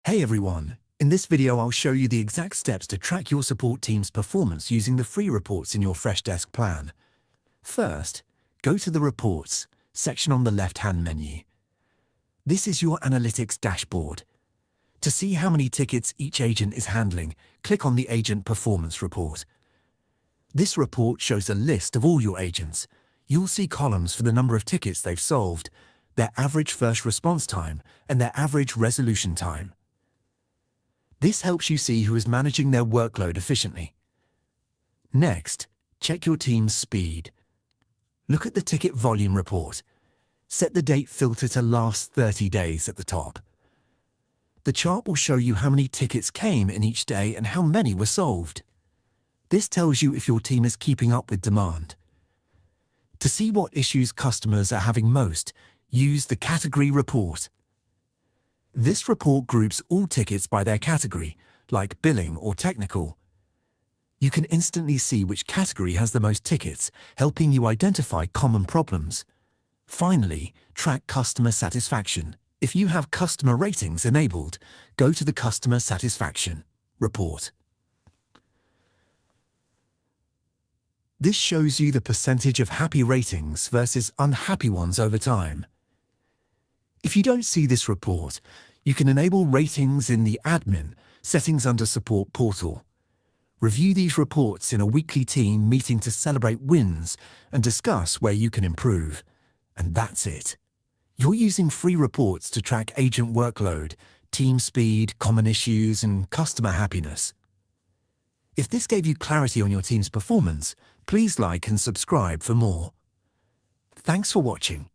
Hey everyone, in this video I'll show you the exact steps to track your support team's performance using the free reports in your Freshdesk plan. First, go to the Reports section on the left-hand menu. This is your analytics dashboard. To see how many tickets each agent is handling, click on the Agent Performance Report. This report shows a list of all your agents. You'll see columns for the number of tickets they've solved, their average first response time, and their average resolution time. This helps you see who is managing their workload efficiently. Next, check your team's speed. Look at the ticket volume report. Set the date filter to last 30 days at the top. The chart will show you how many tickets came in each day and how many were solved. This tells you if your team is keeping up with demand. To see what issues customers are having most, use the Category Report. This report groups all tickets by their category, like billing or technical. You can instantly see which category has the most tickets, helping you identify common problems. Finally, track customer satisfaction. If you have customer ratings enabled, go to the Customer Satisfaction report. This shows you the percentage of happy ratings versus unhappy ones over time. If you don't see this report, you can enable ratings in the Admin settings under Support Portal. Review these reports in a weekly team meeting to celebrate wins and discuss where you can improve. And that's it. You're using free reports to track agent workload, team speed, common issues, and customer happiness. If this gave you clarity on your team's performance, please like and subscribe for more. Thanks for watching.